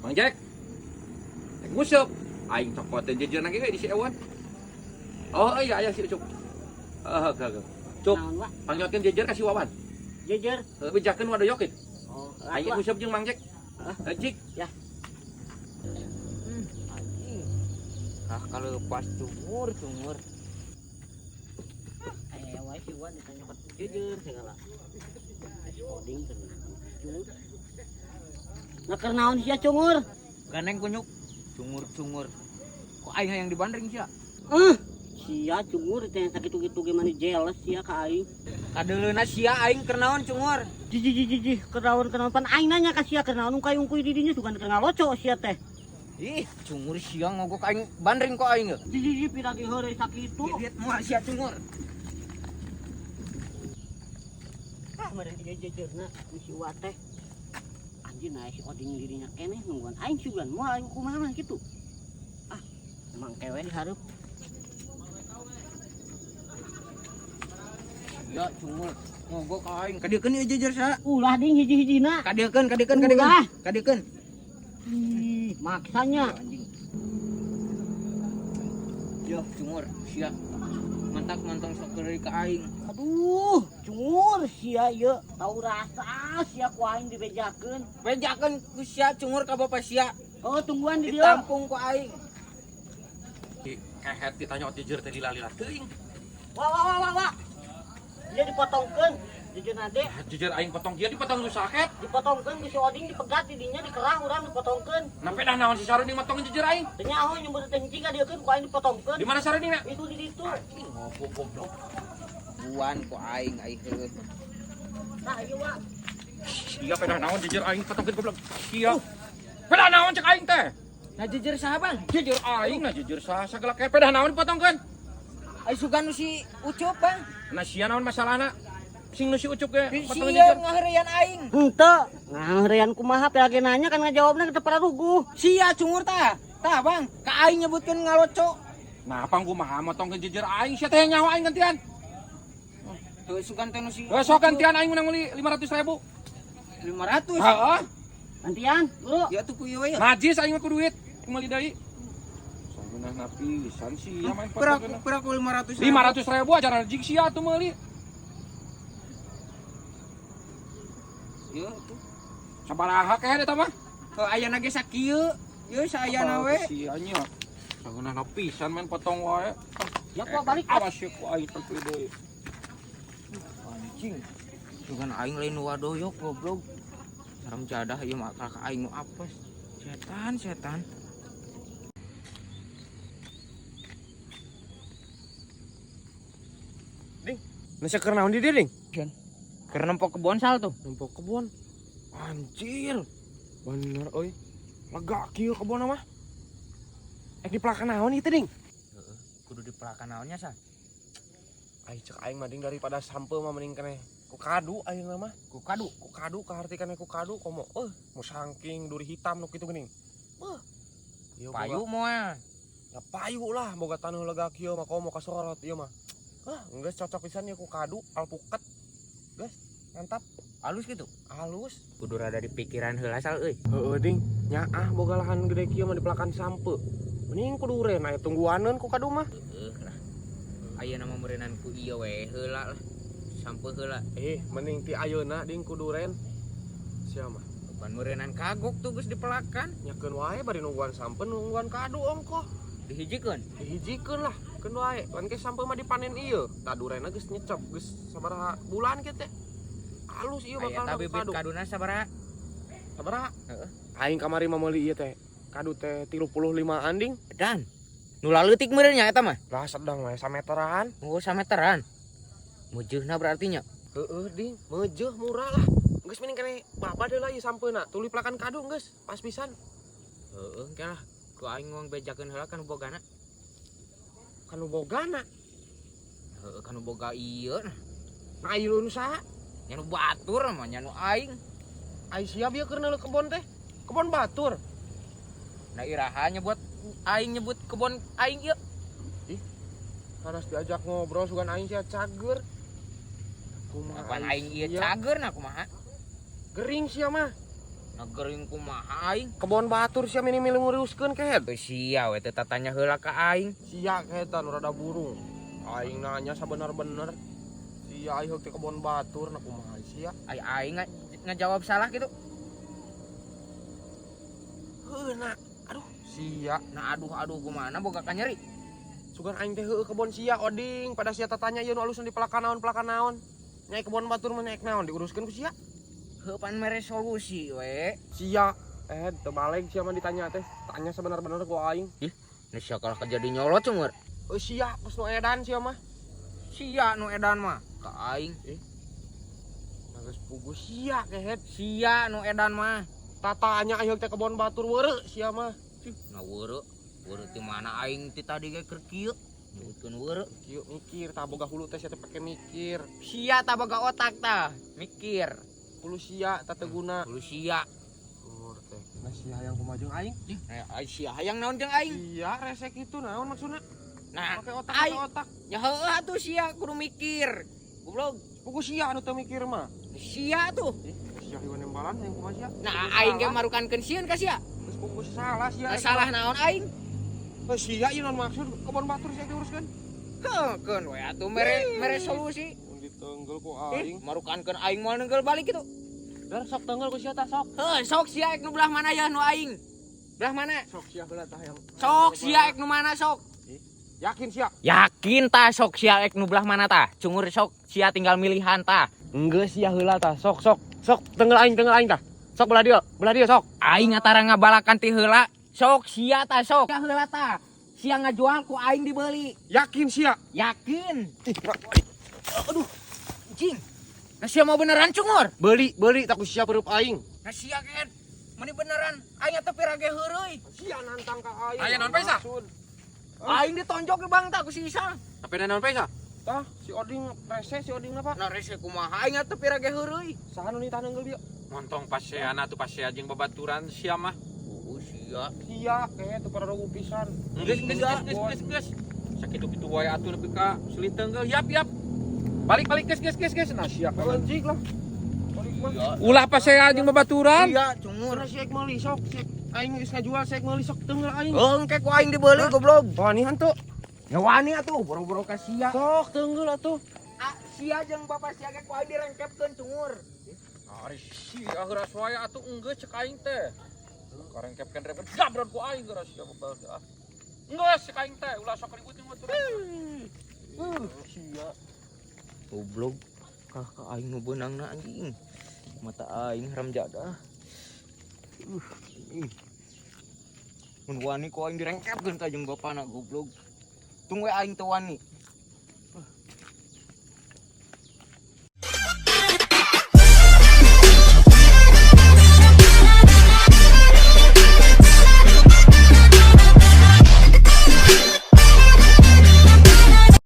Mang Jack. Nguseup. Aing cokotin jejeun lagi di si Ewan. Oh iya aya si Ucup. Heeh. Cuk. Panggilkeun jejer ka si Wawan. Jejer. Bejakeun wadoyokeun. Oh, Aing nguseup jeung Mang Jack. Cik. Ya. Kalau pas cungur. Wah si Wan ditanya jejer segala. Oding kena. Nah kernaon sia cungur? Ganeng kunyuk. Cungur. Kok aing yang dibandring sia? Sia cungur teh yang sakit gitu gimana jelas sia ka aing. Kadeleuna sia aing kernaon cungur. Jiji kernaon pan aing nanya ka sia kernaon ungkay-ungkuy di dinya sugan keur ngaloco sia teh. Ih, cungur sia ngogok aing bandring kok aing. Jiji piragi heureuy sakitu. Lihat moal sia cungur. Meureun jejerna si Wa teh. Anjeun aya si oding dirinya keneh nungguan aing sugan moal aing kumaha mah kitu. Emang kewe dihareup. Ya cungur ngogok aing. Kadiekeun ieu jejer sa. Ulah ding hiji-hijina. Kadiekeun. Ulah. Kadiekeun. Ih, maksanya. Yo cungur sia. Mantap sok dari ka aing. Aduh, cungur sia ieu tau rasa sia ku aing dibejakeun. Bejakeun ku sia cungur ka bapak sia. Oh, tungguan di dieu. Ditampung ku aing. Kehet ditanya jejer teh dilalilat teuing. Wah. Dia dipotongkeun. Jejeurna teh Jejer aing potong dia dipotong lu saket. dipotongkeun ku si oding dipegat di dinya dikerah urang dipotongkeun. Nape dah naon si Saruding motong jejer aing? Teu nyaho nyumput teh hiji ka dieukeun ku aing dipotongkeun. Di mana Sarudingna? Itu di ditu. Ngobok goblok. Buan ku aing heuh. Nah, ieu Wa. Iya pedah naon jejer aing potongkeun goblok. Iya. Pedah naon cek aing teh? Nah jejer saha bang? Jejer aing nah jejer sagala kae pedah naon dipotongkeun? Ai sugan nu si Ucup bang. Nah sia naon masalahna? Sing nu si Ucup ge potong Sia jejer. ngaheureyan aing. Henteu. Ngaheurean kumaha pe lagi nanya kan ngajawabna teu pernah ruguh. Sia cungur tah. Tah bang, ka aing nyebutkeun ngaloco. Nah apang kumaha motongkeun jejer aing sia teh nyawa aing gantian. Tuh sugan teh nu si. Sok gantian aing menang meuli 500.000. 500. Heeh. Gantian, Bro. Ya tuh ku ieu we. Najis aing mah ku duit. Meuli deui. Sageunah napisan sia main potongkeun. Pira ku 500. 500.000 aja rajik sia atuh meuli. Ieu tuh. Sabaraha kae eta mah? Ayana ge sakieu. Ieu saayana we. Sia nya. Sageunah napisan main potong wae. Ya kok balik. Awas ya ku aing perlu deui. Anjing. Sugan aing lain wadoyok goblok. Saram jadah ieu mah ka aing nu apes. Setan. Nasa keur naon di dieu, Ding? Keur nempok kebon sal tuh. Nempok kebon. Anjir. Bener euy. Lega kieu kebon mah. Dipelakan naon itu, Ding? Heeh, kudu dipelakan naonnya sa. Ai cek aing mah Ding daripada sampe mah mending keneh ku kadu ayeuna mah. Ku kadu kahartikeun ku kadu komo mau sangking duri hitam nu kitu geuning. Ieu Payu moal. Ya payu lah boga taneuh lega kieu mah komo kasorot ieu mah. Geus cocok pisan ieu ku kadu alpukat. Geus mantap. Halus gitu. Halus. Kudu rada di pikiran heula sal euy. Heeh Ding, nyaah boga lahan gede kieu mah dipelakan sampe. Mending kudu ureun aya tungguaneun ku kadu mah. Heeh lah. Ayeuna mah meureunnan ku ieu we heula lah. Sampe heula. Mending ti ayeuna Ding kudu ureun. Sia mah. Bukan meureunnan kagok tuh geus dipelakan. Nyakeun wae bari nungguan sampe nungguan kadu ongkoh. Dihijikeun. Dihijikeun lah, keun wae. Pan ge sampe mah dipanen ieu. Tadurena geus nyecep, geus sabaraha bulan kieu teh. Halus ieu bakal Aya bibit kadu. kaduna sabaraha? Sabaraha? Heeh. Aing kamari mah meuli ieu teh. Kadu teh 35 Ding. Dan nu laleutik meureun nya eta mah. Lah sedang we sameteran. Oh, sameteran. Mujeuhna berarti nya. Heeh Ding, meujeul murah lah. Geus mending keneh babad deui lah ieu sampeuna. Tuluy pelakan kadu geus pas pisan. Heeh, engke lah. Ku aing ngong bejakeun heula kan bogana. Kanu bogana. Heeh, kan boga ieu nah. Nah ieu nu saha? Nya nu batur mah nya nu aing. Ai siap ieu keur neuleuh kebon teh. Kebon batur. Nah iraha nyebut aing nyebut kebon aing ieu. Panas diajak ngobrol sugan aing sia cager. Kumaha aing ieu cager nah kumaha? Gering sia mah. Nagering kumaha aing. Kebon batur sia mini milih nguruskeun kehet. Teu sia we teh tatanya heula ka aing. Sia kehetan rada burung. Aing nanya sabener-bener. Sia aing teh kebon batur na kumaha sia. Aing ngajawab salah gitu. Heuna. Aduh, sia. Nah aduh kumaha boga ka nyeri. Sugan aing teh heueuh kebon sia oding pada sia tatanya ieu nu alus di pelakanaon. Nyai kebon batur mah naik naon diuruskeun ku sia. Heuh pan mere solusi we. Sia teu balik sia mah ditanya teh. Tanya sebenar-benar ku aing. Nu sia kalah kejadi nyolot cungeur. Sia geus nu edan sia mah. Sia nu edan mah ka aing. Geus puguh sia kehet. Sia nu edan mah. Tatanya aing teh kebon batur weureu sia mah. Nah weureu ti mana aing ti tadi ge keur kieu. Nyebutkeun weureu. Kieu mikir tah boga hulu teh sia teh pake mikir. Sia tah boga otak tah, mikir. Hulu sia tah teu guna. Hulu sia. Teh. Nah sia hayang kumaha jeung aing? Sia hayang naon jeung aing? Iya resek itu naon maksudna? Nah, Pake otak aing otak. ya heueuh atuh sia kudu mikir. Goblok. Puguh sia anu teu mikir mah. Sia tuh. Sia hewan nembalan yang kumaha sia? Nah, aing ge marukankeun sieun ka sia. Geus puguh salah sia. Salah naon aing? Sia ieu naon maksud kebon batur sia diuruskeun? Heuh, keun we atuh mere solusi. Mun ditenggel ku aing. Marukankeun aing moal nenggel balik kitu. Dar sok tenggel ku sia tah sok. Heuh, sok sia ek nu belah mana ya nu aing? Belah mana? Sok sia heula tah yang. Sok sia ek nu mana sok? Yakin sia? Yakin tah sok sia ek nu belah mana tah? Cungur sok sia tinggal milihan tah. Enggeus sia heula tah. Sok tenggel aing tah. Sok belah dia sok. Aing antara ngabalakan ti heula. Sok sia tah sok. Sia heula tah. Sia ngajual ku aing dibeli. Yakin sia? Yakin. Aduh. Cing. Nah sia mau beneran cungur. Beli tak ku sia pereup aing. Nah sia ket. Mani beneran aing teh pirage heureuy. Sia nantang ka aing. Aya naon pesa? Aing ditonjok ke bang tah ku si Isang. Tapi naon pesa? Tah si Oding rese si Oding apa? Nah rese kumaha aing teh pirage heureuy. Saha nu nitah nenggel dia? Montong paseana tuh pasea jeung babaturan sia mah. Sia. Sia kayak teu pada rugu pisan. Geus. Sakitu-kitu wae atuh nepi ka sulit tenggel. Yap. Balik geus. Nah sia ka anjing lah. Ulah pasea jeung babaturan. Iya cungur. Karena si Ek meuli sok, si aing geus ngajual si Ek meuli sok tenggel aing. Engke ku aing dibeli goblok. Wani hantu. Ya wani atuh boro-boro ka sia. Sok tenggel atuh. Sia jeung bapak sia ge ku aing direngkepkeun cungur. Ari sia geus wae atuh enggeus cek aing teh. Karengkepkeun repet gabron ku aing geus sia bebal teh. Enggeus cek aing teh ulah sok ribut jeung babaturan. Sia. Goblok. Kakak aing nu beunangna anjing. Mata aing haram jadah. Mun wani ku aing direngkepkeun ka jeung bapana goblok. Tunggu aing teu wani.